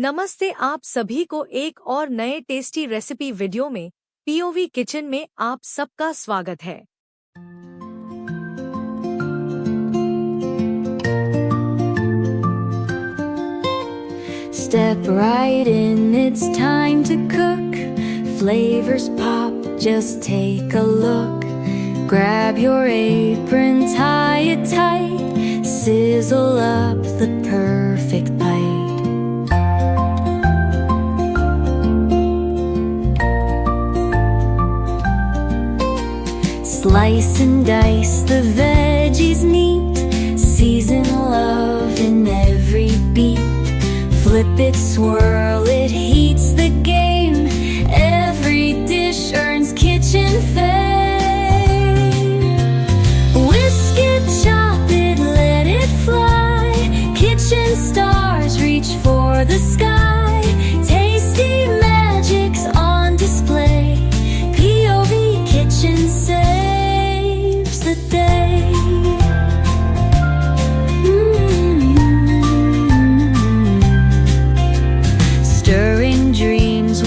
नमस्ते, आप सभी को एक और नए टेस्टी रेसिपी वीडियो में पीओवी किचन में आप सबका स्वागत है। Step right in, it's time to cook. Flavors pop, just take a look. Grab your apron, tie it tight. Sizzle up the perfect bite. Slice and dice the veggies neat. Season love in every beat. Flip it, swirl it, heats the game. Every dish earns kitchen fame. Whisk it, chop it, let it fly. Kitchen stars reach for the sky. Tasty magic's on display. POV Kitchen saves the day.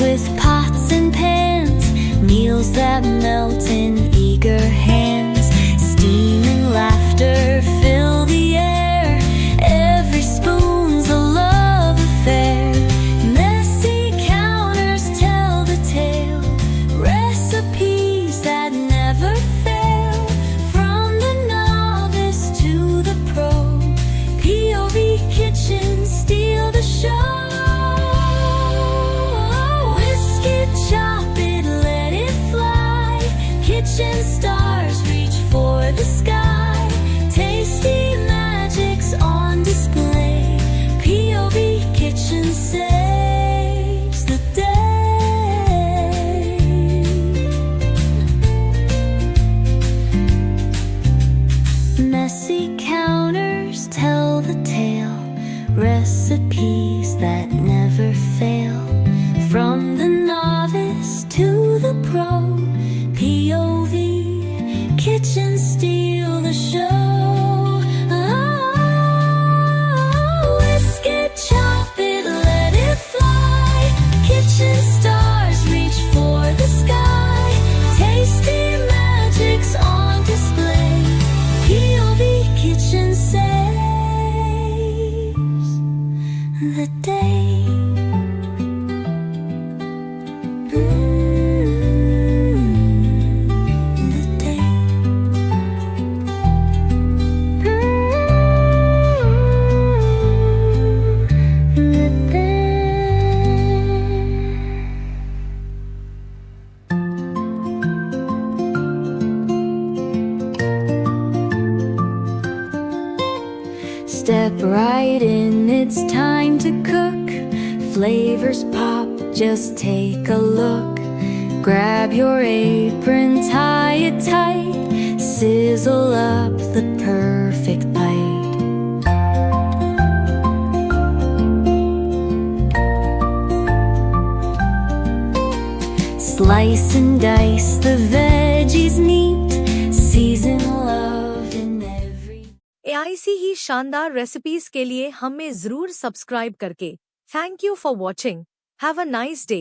With pots and pans, meals that melt in eager hands. Steam and laughter fill the air. Every spoon's a love affair. Messy counters tell the tale. Recipes that never fail. From the novice to the pro, POV Kitchen steal the show. Chop it, let it fly. Kitchen stars reach for the sky. Tasty magic's on display. POV Kitchen saves the day. Messy counters tell the tale. Recipes that never fail. From the novice to the pro, POV Kitchen steal the show. Whisk it, chop it, let it fly. Kitchen stars reach for the sky. Tasty magic's on display. POV Kitchen saves the day. Step right in, it's time to cook. Flavors pop, just take a look. Grab your apron, tie it tight. Sizzle up the perfect bite. Slice and dice the veggies neat. Season love in every. ऐसी ही शानदार recipes के लिए हमें जरूर subscribe करके। Thank you for watching. Have a nice day.